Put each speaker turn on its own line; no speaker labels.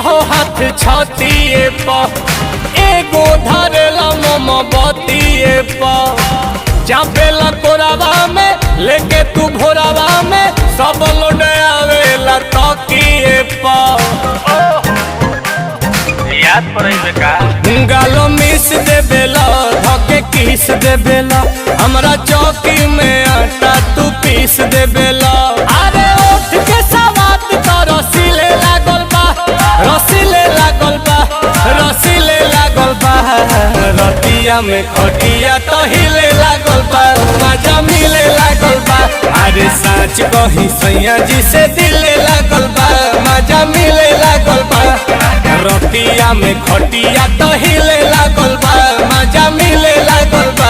हो हाथ छातिए पा एगो धरेला मोमबत्तिए पा चापेला कोरावा में लेके तू भोरावा में सब लोड आवेला तकिए पा
याद पड़े का
गालो मिस दे बेला धके किस दे बेला हमरा चौकी में आटा तू पीस दे बेला अरे उठ के सवात तो रसीले लागल बा रसीले लागल बा रसीले लागल बा रतिया में खटिया तो हिले लागल बा मजा मिले लागल बा अरे साँच कही सैया जी से दिले लागल बा मजा मिले लागल बा रतिया में खटिया तो हिले लागल बा मजा मिले लागल बा।